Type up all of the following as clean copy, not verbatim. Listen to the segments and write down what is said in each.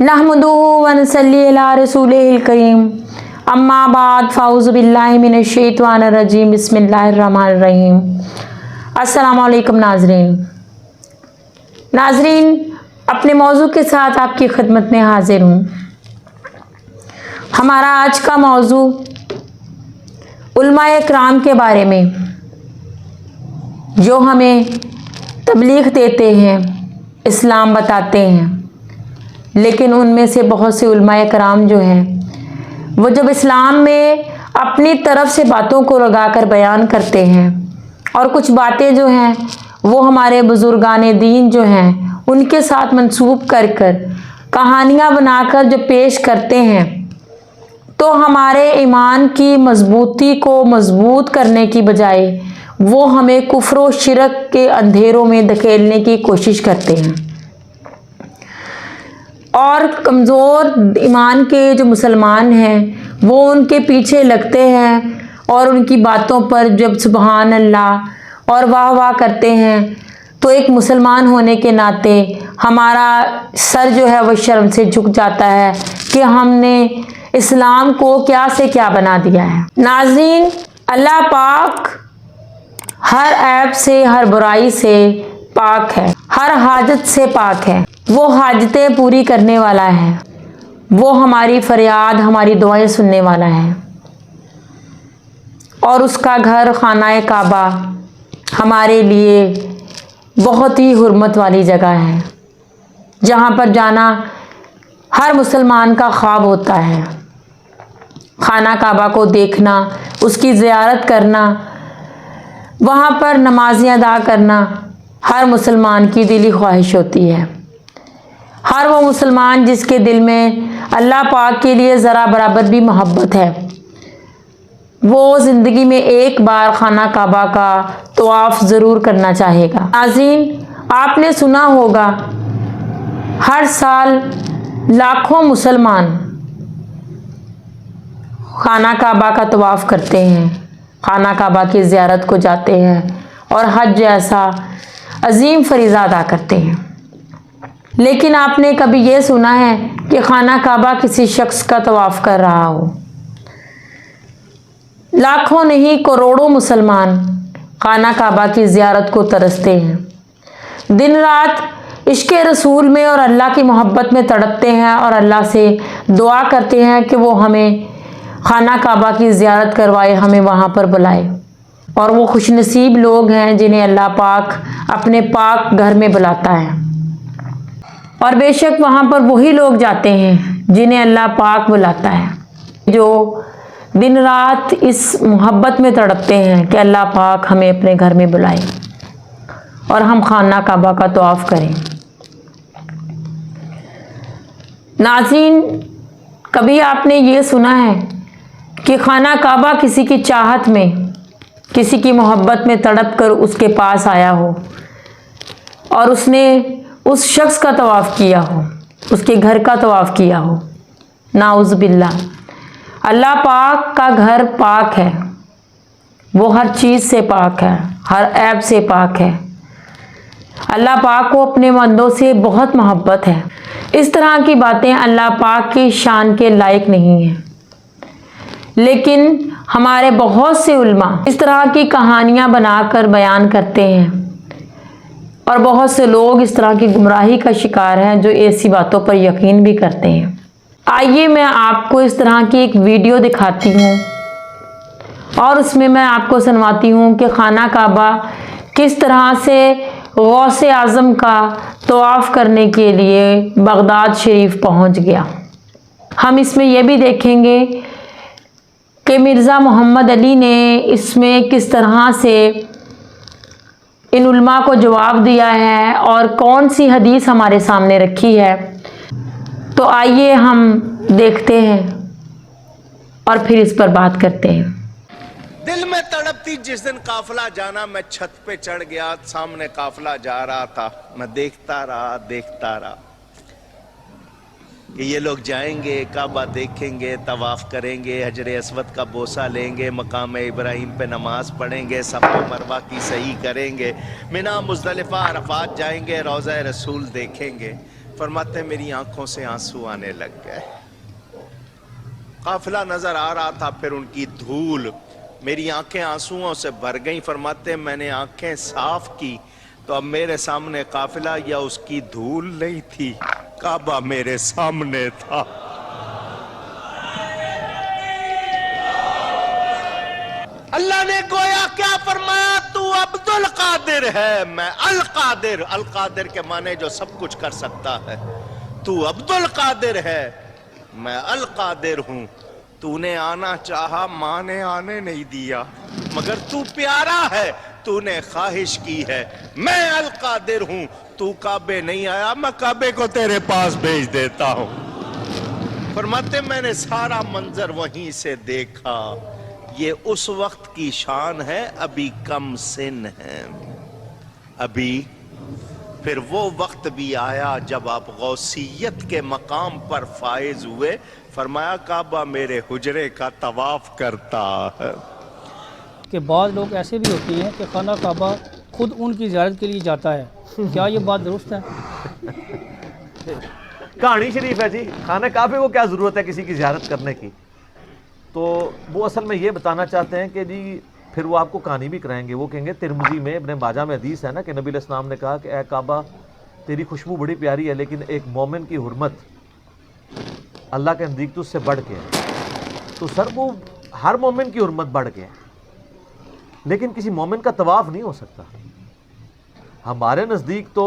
नहमदुहु व नसल्ली अला रसूलिहिल करीम अम्मा बाद फ़ाउज़ु बिल्लाहि मिनश्शैतानिर रजीम बिस्मिल्लाहिर रहमानिर रहीम। अस्सलामु अलैकुम नाज़रीन, अपने मौजू के साथ आपकी खिदमत में हाजिर हूँ। हमारा आज का मौजू उलमाए इकराम के बारे में, जो हमें तबलीग देते हैं, इस्लाम बताते हैं, लेकिन उनमें से बहुत से उलमाए इकराम जो हैं वो जब इस्लाम में अपनी तरफ से बातों को लगाकर बयान करते हैं और कुछ बातें जो हैं वो हमारे बुजुर्गान दीन जो हैं उनके साथ मंसूब कर कर कहानियाँ बनाकर जो पेश करते हैं, तो हमारे ईमान की मजबूती को मजबूत करने की बजाय वो हमें कुफ्र व शिरक के अंधेरों में धकेलने की कोशिश करते हैं। और कमज़ोर ईमान के जो मुसलमान हैं वो उनके पीछे लगते हैं और उनकी बातों पर जब सुबहान अल्लाह और वाह वाह करते हैं, तो एक मुसलमान होने के नाते हमारा सर जो है वो शर्म से झुक जाता है कि हमने इस्लाम को क्या से क्या बना दिया है। नाज़रीन, अल्लाह पाक हर ऐब से, हर बुराई से पाक है, हर हाजत से पाक है। वो हाजतें पूरी करने वाला है, वो हमारी फरियाद, हमारी दुआएं सुनने वाला है। और उसका घर खाना काबा हमारे लिए बहुत ही हुर्मत वाली जगह है, जहाँ पर जाना हर मुसलमान का ख्वाब होता है। खाना काबा को देखना, उसकी ज़ियारत करना, वहाँ पर नमाज़ें अदा करना हर मुसलमान की दिली ख्वाहिश होती है। हर वो मुसलमान जिसके दिल में अल्लाह पाक के लिए ज़रा बराबर भी मोहब्बत है, वो ज़िंदगी में एक बार खाना काबा का तवाफ़ ज़रूर करना चाहेगा। नाज़रीन, आपने सुना होगा हर साल लाखों मुसलमान खाना काबा का तवाफ़ करते हैं, खाना काबा की ज़ियारत को जाते हैं और हज जैसा अजीम फरीज़ा अदा करते हैं। लेकिन आपने कभी ये सुना है कि खाना काबा किसी शख्स का तवाफ़ कर रहा हो? लाखों नहीं करोड़ों मुसलमान खाना काबा की ज़ियारत को तरसते हैं, दिन रात इश्क़ रसूल में और अल्लाह की मोहब्बत में तड़पते हैं और अल्लाह से दुआ करते हैं कि वो हमें खाना काबा की ज़ियारत करवाए, हमें वहाँ पर बुलाए। और वो खुशनसीब लोग हैं जिन्हें अल्लाह पाक अपने पाक घर में बुलाता है। और बेशक वहाँ पर वही लोग जाते हैं जिन्हें अल्लाह पाक बुलाता है, जो दिन रात इस मोहब्बत में तड़पते हैं कि अल्लाह पाक हमें अपने घर में बुलाए और हम खाना काबा का तवाफ़ करें। नाज़रीन, कभी आपने ये सुना है कि खाना काबा किसी की चाहत में, किसी की मोहब्बत में तड़प कर उसके पास आया हो और उसने उस शख्स का तवाफ़ किया हो, उसके घर का तवाफ़ किया हो? नाउज़ बिल्लाह। अल्लाह पाक का घर पाक है, वो हर चीज़ से पाक है, हर ऐब से पाक है। अल्लाह पाक को अपने बंदों से बहुत मोहब्बत है। इस तरह की बातें अल्लाह पाक की शान के लायक नहीं हैं, लेकिन हमारे बहुत से उल्मा इस तरह की कहानियाँ बनाकर बयान करते हैं और बहुत से लोग इस तरह की गुमराही का शिकार हैं जो ऐसी बातों पर यकीन भी करते हैं। आइए मैं आपको इस तरह की एक वीडियो दिखाती हूँ और उसमें मैं आपको सुनवाती हूँ कि खाना काबा किस तरह से गौसे आज़म का तवाफ़ करने के लिए बगदाद शरीफ पहुँच गया। हम इसमें यह भी देखेंगे कि मिर्ज़ा मोहम्मद अली ने इसमें किस तरह से इन उल्मा को जवाब दिया है और कौन सी हदीस हमारे सामने रखी है। तो आइए हम देखते हैं और फिर इस पर बात करते हैं। दिल में तड़पती जिस दिन काफिला जाना, मैं छत पे चढ़ गया, सामने काफिला जा रहा था, मैं देखता रहा कि ये लोग जाएंगे, काबा देखेंगे, तवाफ करेंगे, हजर अस्वद का बोसा लेंगे, मकाम इब्राहिम पे नमाज पढ़ेंगे, सफ़ा मरवा की सही करेंगे, मिना मुज़दलिफ़ा अरफात जाएंगे, रोज़ा रसूल देखेंगे, फरमाते मेरी आंखों से आंसू आने लग गए। काफिला नजर आ रहा था, फिर उनकी धूल मेरी आंखें आंसुओं से भर गईं। फरमाते मैंने आंखें साफ की तो अब मेरे सामने काफिला या उसकी धूल नहीं थी, काबा मेरे सामने था। अल्लाह ने गोया क्या फरमाया, तू अब्दुल कादिर है, मैं अल कादिर। अल कादिर के माने जो सब कुछ कर सकता है। तू अब्दुल कादिर है, मैं अल कादिर हूं। तूने आना चाहा, मां ने आने नहीं दिया, मगर तू प्यारा है, तूने ख्वाहिश की है। मैं अल कादिर हूं, तू काबे नहीं आया, मैं काबे को तेरे पास भेज देता हूं। फरमाते मैंने सारा मंजर वहीं से देखा। ये उस वक्त की शान है, अभी कम सिन है। अभी फिर वो वक्त भी आया जब आप गौसियत के मकाम पर फाइज हुए। फरमाया काबा मेरे हुजरे का तवाफ करता है। कि बाद लोग ऐसे भी होते हैं कि खाना काबा खुद उनकी ज़ियारत के लिए जाता है, क्या ये बात दुरुस्त है? कहानी शरीफ है जी। खाना काबे को क्या ज़रूरत है किसी की ज़ियारत करने की? तो वो असल में ये बताना चाहते हैं कि जी फिर वो आपको कहानी भी कराएंगे। वो कहेंगे तिरमिज़ी में इब्न माजा में हदीस है ना कि नबी अलैहिस्सलाम ने कहा कि ए काबा तेरी खुशबू बड़ी प्यारी है, लेकिन एक मोमिन की हुर्मत अल्लाह के नज़दीक तो उससे बढ़ के है। तो सर वो हर मोमिन की हुर्मत बढ़ के है, लेकिन किसी मोमिन का तवाफ़ नहीं हो सकता। हमारे नज़दीक तो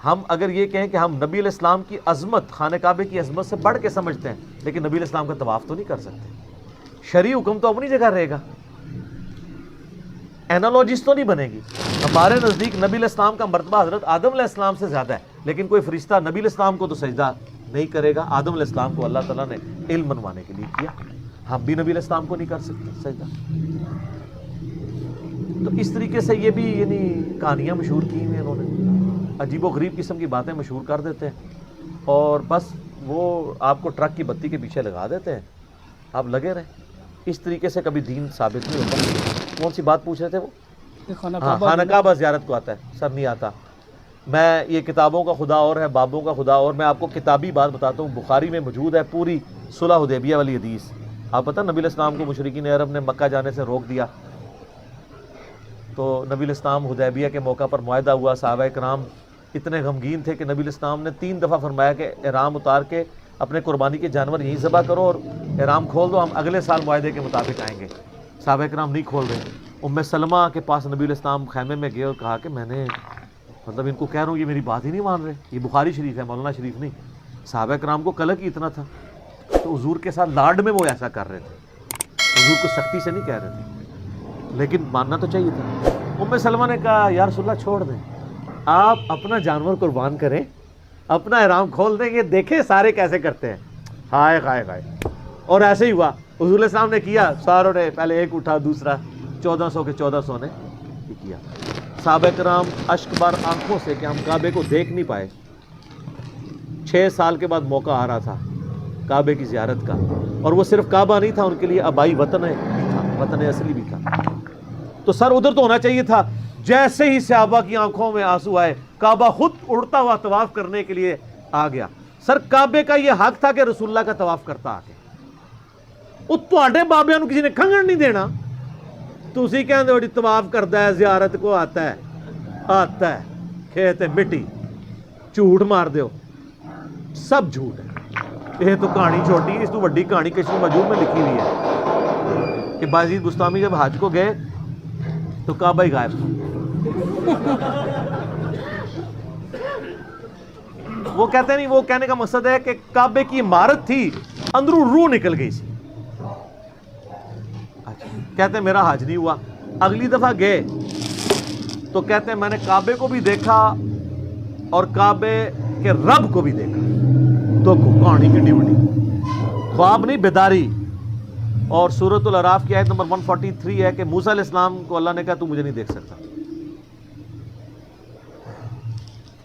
हम अगर ये कहें कि हम नबी अलैहिस्सलाम की अज़मत खाने काबे की अज़मत से बढ़ के समझते हैं, लेकिन नबी अलैहिस्सलाम का तवाफ़ तो नहीं कर सकते। शरई हुक्म तो अपनी जगह रहेगा, एनालॉजिस तो नहीं बनेगी। हमारे नज़दीक नबी अलैहिस्सलाम का मर्तबा हज़रत आदम अलैहिस्सलाम से ज़्यादा है, लेकिन कोई फरिश्ता नबी अलैहिस्सलाम को तो सजदा नहीं करेगा। आदम अलैहिस्सलाम को अल्लाह ताला ने इल्म मनवाने के लिए किया, हम भी नबी अलैहिस्सलाम को नहीं कर सकते सजदा। तो इस तरीके से ये भी यानी कहानियाँ मशहूर की हुई इन्होंने, अजीब व गरीब किस्म की बातें मशहूर कर देते हैं और बस वो आपको ट्रक की बत्ती के पीछे लगा देते हैं, आप लगे रहें। इस तरीके से कभी दीन साबित नहीं होता। कौन सी बात पूछ रहे थे वो? खाना हाँ, खाना काबा ज़ियारत को आता है, सर नहीं आता। मैं ये किताबों का खुदा और है, बाबों का खुदा और। मैं आपको किताबी बात बताता हूँ, बुखारी में मौजूद है पूरी सुलह हुदैबिया वाली हदीस। आप पता नबी अलैहिस्सलाम को मुशरिकीन अरब ने मक्का जाने से रोक दिया, तो नबी अलैहिस्सलाम हुदैबिया के मौका पर मुआहदा हुआ। सहाबा इकराम इतने गमगीन थे कि नबी अलैहिस्सलाम ने 3 दफ़ा फरमाया कि इहराम उतार के अपने कुर्बानी के जानवर यहीं ज़बह करो और इहराम खोल दो, हम अगले साल मुआहदे के मुताबिक आएंगे। सहाबा इकराम नहीं खोल रहे। उम्मे सलमा के पास नबी अलैहिस्सलाम खैमे में गए और कहा कि मैंने मतलब इनको कह रहा हूँ, ये मेरी बात ही नहीं मान रहे। ये बुखारी शरीफ है, मौलाना शरीफ नहीं। सहाबा इकराम को कलक ही इतना था, तो हुजूर के साथ लाड में वो ऐसा कर रहे थे, हुजूर को सख्ती से नहीं कह रहे थे, लेकिन मानना तो चाहिए था। उम्मे सलमा ने कहा या रसूलल्लाह छोड़ दें, आप अपना जानवर कुर्बान करें, अपना इहराम खोल देंगे, देखें सारे कैसे करते हैं। हाय हाय हाय। और ऐसे ही हुआ, हुजूर अलैहि सलाम ने किया, सारों ने पहले एक उठा, दूसरा 1400 के 1400 ने किया। सहाबा किराम अश्कबार आंखों से कि हम काबे को देख नहीं पाए। 6 साल के बाद मौका आ रहा था काबे की ज़ियारत का, और वो सिर्फ काबा नहीं था उनके लिए, आबाई वतन भी था, वतन असली भी था। तो सर उधर तो होना चाहिए था। जैसे ही सहाबा की आंखों में आंसू आए, काबा खुद उड़ता हुआ तवाफ करने के लिए आ गया। सर काबे का ये हक था कि रसूलुल्लाह का तवाफ करता आके। ਉਹ ਤੁਹਾਡੇ ਬਾਬਿਆਂ ਨੂੰ ਕਿਸੇ ਨੇ ਖੰਘਣ ਨਹੀਂ ਦੇਣਾ। ਤੁਸੀਂ ਕਹਿੰਦੇ ਹੋ ਜੀ ਤਵਾਫ ਕਰਦਾ ਹੈ, ज़ियारत को आता है, खेत है मिट्टी, झूठ मार दो, सब झूठ है। ये तो कहानी छोटी है, इस तो बड़ी कहानी कश्फ मजूब में लिखी हुई है कि बाजीद बुस्तामी जब हज को गए तो काबा ही गायब था। वो कहते नहीं, वो कहने का मकसद है कि काबे की इमारत थी, अंदरों रूह निकल गई थी। कहते हैं मेरा हज नहीं हुआ। अगली दफ़ा गए तो कहते हैं मैंने काबे को भी देखा और काबे के रब को भी देखा। तो कहानी की ड्यूटी, ख्वाब नहीं बेदारी। और सूरतुल अराफ की आयत नंबर 143 है कि मूसा अलैहिस्सलाम को अल्लाह ने कहा तू मुझे नहीं देख सकता।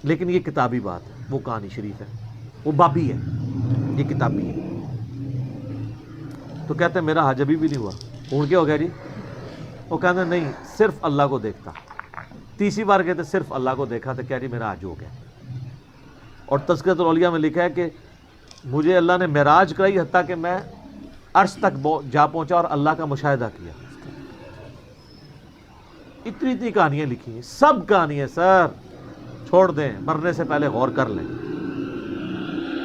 लेकिन ये किताबी बात है, वो कहानी शरीफ है, वो बाबी है, ये किताबी है। तो कहते हैं मेरा हज अभी भी नहीं हुआ। उड़ क्या हो गया जी? वो कहते नहीं, सिर्फ अल्लाह को देखता। तीसरी बार कहते सिर्फ अल्लाह को देखा तो क्या जी मेरा हज हो गया। اور تذکرۃ الاولیاء میں لکھا ہے کہ مجھے اللہ نے معراج کرائی حتیٰ کہ میں عرش تک جا پہنچا اور اللہ کا مشاہدہ کیا. اتنی اتنی کہانیاں لکھی ہیں, سب کہانیاں سر چھوڑ دیں, مرنے سے پہلے غور کر لیں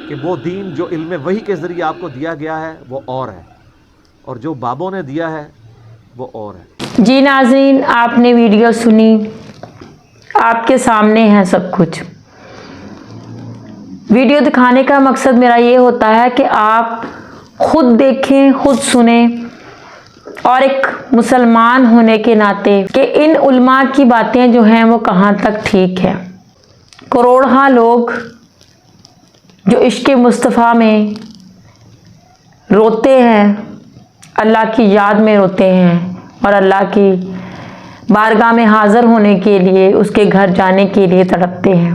کہ وہ دین جو علم وحی کے ذریعے آپ کو دیا گیا ہے وہ اور ہے, اور جو بابوں نے دیا ہے وہ اور ہے. جی ناظرین, آپ نے ویڈیو سنی, آپ کے سامنے ہے سب کچھ. ویڈیو دکھانے کا مقصد میرا یہ ہوتا ہے کہ آپ خود دیکھیں, خود سنیں, اور ایک مسلمان ہونے کے ناطے کہ ان علماء کی باتیں جو ہیں وہ کہاں تک ٹھیک ہے. کروڑہا لوگ جو عشق مصطفیٰ میں روتے ہیں, اللہ کی یاد میں روتے ہیں, اور اللہ کی بارگاہ میں حاضر ہونے کے لیے, اس کے گھر جانے کے لیے تڑپتے ہیں.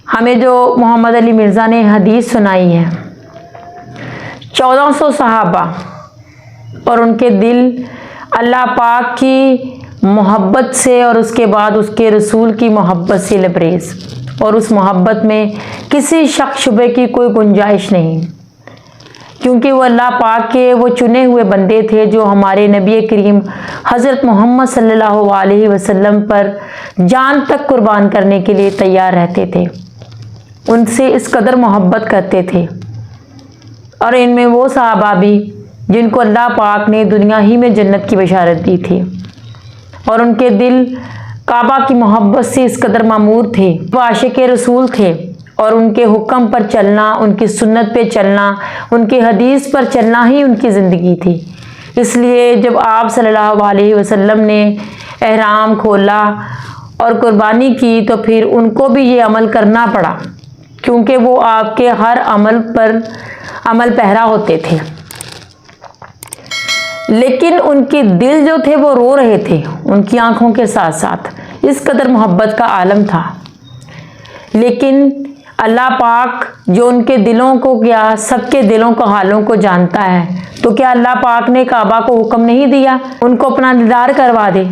ہمیں جو محمد علی مرزا نے حدیث سنائی ہے, 1400 صحابہ اور ان کے دل اللہ پاک کی محبت سے اور اس کے بعد اس کے رسول کی محبت سے لبریز, اور اس محبت میں کسی شک شبے کی کوئی گنجائش نہیں, کیونکہ وہ اللہ پاک کے وہ چنے ہوئے بندے تھے جو ہمارے نبی کریم حضرت محمد صلی اللہ علیہ وسلم پر جان تک قربان کرنے کے لیے تیار رہتے تھے, ان سے اس قدر محبت کرتے تھے. اور ان میں وہ صحابہ بھی جن کو اللہ پاک نے دنیا ہی میں جنت کی بشارت دی تھی, اور ان کے دل کعبہ کی محبت سے اس قدر معمور تھے. وہ عاشق رسول تھے, اور ان کے حکم پر چلنا, ان کی سنت پہ چلنا, ان کی حدیث پر چلنا ہی ان کی زندگی تھی. اس لیے جب آپ صلی اللہ علیہ وسلم نے احرام کھولا اور قربانی کی تو پھر ان کو بھی یہ عمل کرنا پڑا, کیونکہ وہ آپ کے ہر عمل پر عمل پیرا ہوتے تھے. لیکن ان کے دل جو تھے وہ رو رہے تھے ان کی آنکھوں کے ساتھ ساتھ, اس قدر محبت کا عالم تھا. لیکن اللہ پاک جو ان کے دلوں کو, کیا سب کے دلوں کو, حالوں کو جانتا ہے, تو کیا اللہ پاک نے کعبہ کو حکم نہیں دیا ان کو اپنا دیدار کروا دے؟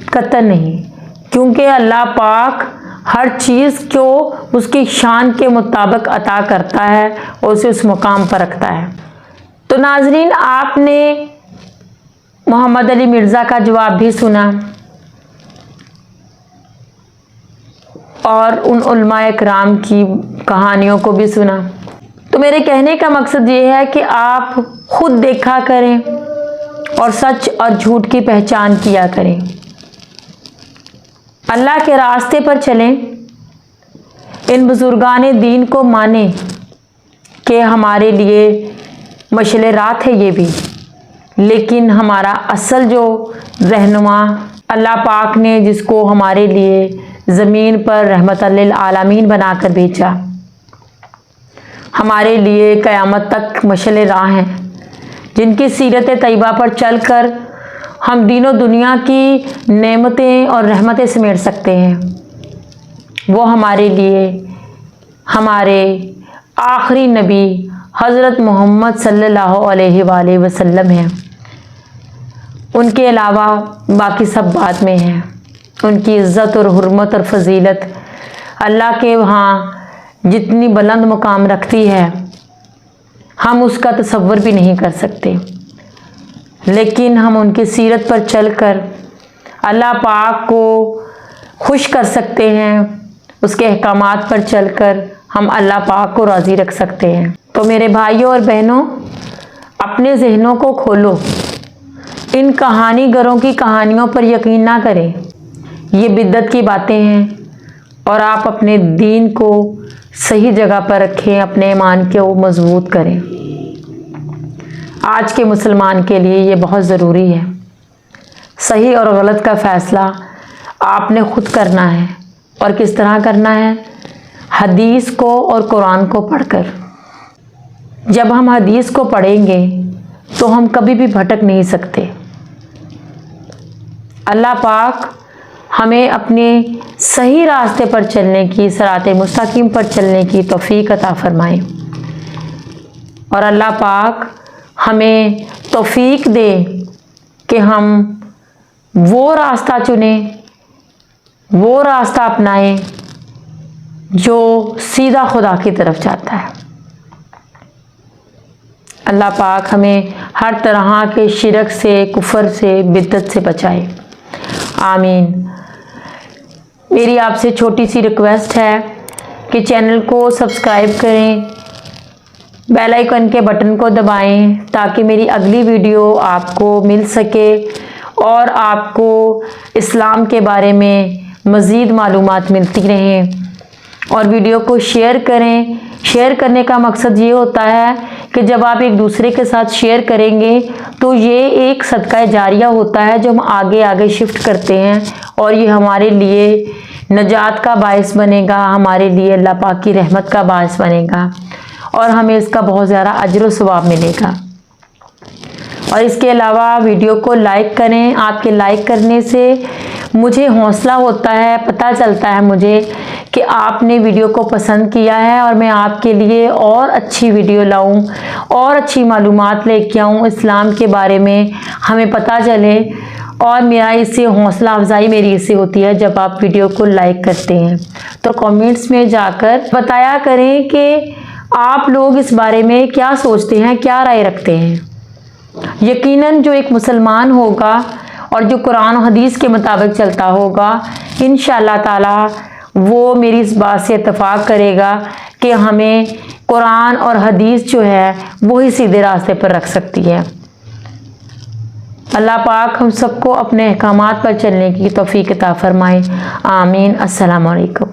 قطعاً نہیں, کیونکہ اللہ پاک ہر چیز کو اس کی شان کے مطابق عطا کرتا ہے اور اسے اس مقام پر رکھتا ہے. تو ناظرین, آپ نے محمد علی مرزا کا جواب بھی سنا, اور ان علماء اکرام کی کہانیوں کو بھی سنا. تو میرے کہنے کا مقصد یہ ہے کہ آپ خود دیکھا کریں اور سچ اور جھوٹ کی پہچان کیا کریں, اللہ کے راستے پر چلیں, ان بزرگان دین کو مانیں کہ ہمارے لیے مشعل راہ ہے یہ بھی, لیکن ہمارا اصل جو رہنما اللہ پاک نے جس کو ہمارے لیے زمین پر رحمت للعالمین بنا کر بھیجا, ہمارے لیے قیامت تک مشعل راہ ہیں, جن کی سیرت طیبہ پر چل کر ہم دین و دنیا کی نعمتیں اور رحمتیں سمیٹ سکتے ہیں. وہ ہمارے لیے ہمارے آخری نبی حضرت محمد صلی اللہ علیہ وآلہ وسلم ہیں. ان کے علاوہ باقی سب بعد میں ہیں. ان کی عزت اور حرمت اور فضیلت اللہ کے وہاں جتنی بلند مقام رکھتی ہے ہم اس کا تصور بھی نہیں کر سکتے. لیکن ہم ان کی سیرت پر چل کر اللہ پاک کو خوش کر سکتے ہیں, اس کے احکامات پر چل کر ہم اللہ پاک کو راضی رکھ سکتے ہیں. تو میرے بھائیوں اور بہنوں, اپنے ذہنوں کو کھولو, ان کہانی گروں کی کہانیوں پر یقین نہ کریں, یہ بدعت کی باتیں ہیں, اور آپ اپنے دین کو صحیح جگہ پر رکھیں, اپنے ایمان کو مضبوط کریں. آج کے مسلمان کے لیے یہ بہت ضروری ہے. صحیح اور غلط کا فیصلہ آپ نے خود کرنا ہے, اور کس طرح کرنا ہے؟ حدیث کو اور قرآن کو پڑھ کر. جب ہم حدیث کو پڑھیں گے تو ہم کبھی بھی بھٹک نہیں سکتے. اللہ پاک ہمیں اپنے صحیح راستے پر چلنے کی, صراط مستقیم پر چلنے کی توفیق عطا فرمائے, اور اللہ پاک ہمیں توفیق دے کہ ہم وہ راستہ چنیں, وہ راستہ اپنائیں जो सीधा खुदा की तरफ जाता है। अल्लाह पाक हमें हर तरह के शिरक से, कुफर से, बिद्दत से बचाए, आमीन। मेरी आपसे छोटी सी रिक्वेस्ट है कि चैनल को सब्सक्राइब करें, बेल आइकन के बटन को दबाएं ताकि मेरी अगली वीडियो आपको मिल सके और आपको इस्लाम के बारे में मज़ीद मालूमात मिलती रहें। और वीडियो को शेयर करें। शेयर करने का मकसद ये होता है कि जब आप एक दूसरे के साथ शेयर करेंगे तो ये एक सदका जारिया होता है जो हम आगे आगे शिफ्ट करते हैं, और ये हमारे लिए नजात का बायस बनेगा, हमारे लिए अल्लाह पाक की रहमत का बायस बनेगा और हमें इसका बहुत ज़्यादा अजर व सवाब मिलेगा। और इसके अलावा वीडियो को लाइक करें। आपके लाइक करने से मुझे हौसला होता है, पता चलता है मुझे कि आपने वीडियो को पसंद किया है और मैं आपके लिए और अच्छी वीडियो लाऊं और अच्छी मालूमात लेके आऊँ इस्लाम के बारे में, हमें पता चले। और मेरा इससे हौसला अफजाई मेरी इससे होती है जब आप वीडियो को लाइक करते हैं। तो कमेंट्स में जाकर बताया करें कि आप लोग इस बारे में क्या सोचते हैं, क्या राय रखते हैं। यकीनन जो एक मुसलमान होगा और जो कुरान और हदीस के मुताबिक चलता होगा, इंशाअल्लाह ताला वो मेरी इस बात से इत्तफाक करेगा कि हमें कुरान और हदीस जो है वो ही सीधे रास्ते पर रख सकती है। अल्लाह पाक हम सबको अपने अहकामात पर चलने की तौफीक अता फरमाए, आमीन। अस्सलाम वालेकुम।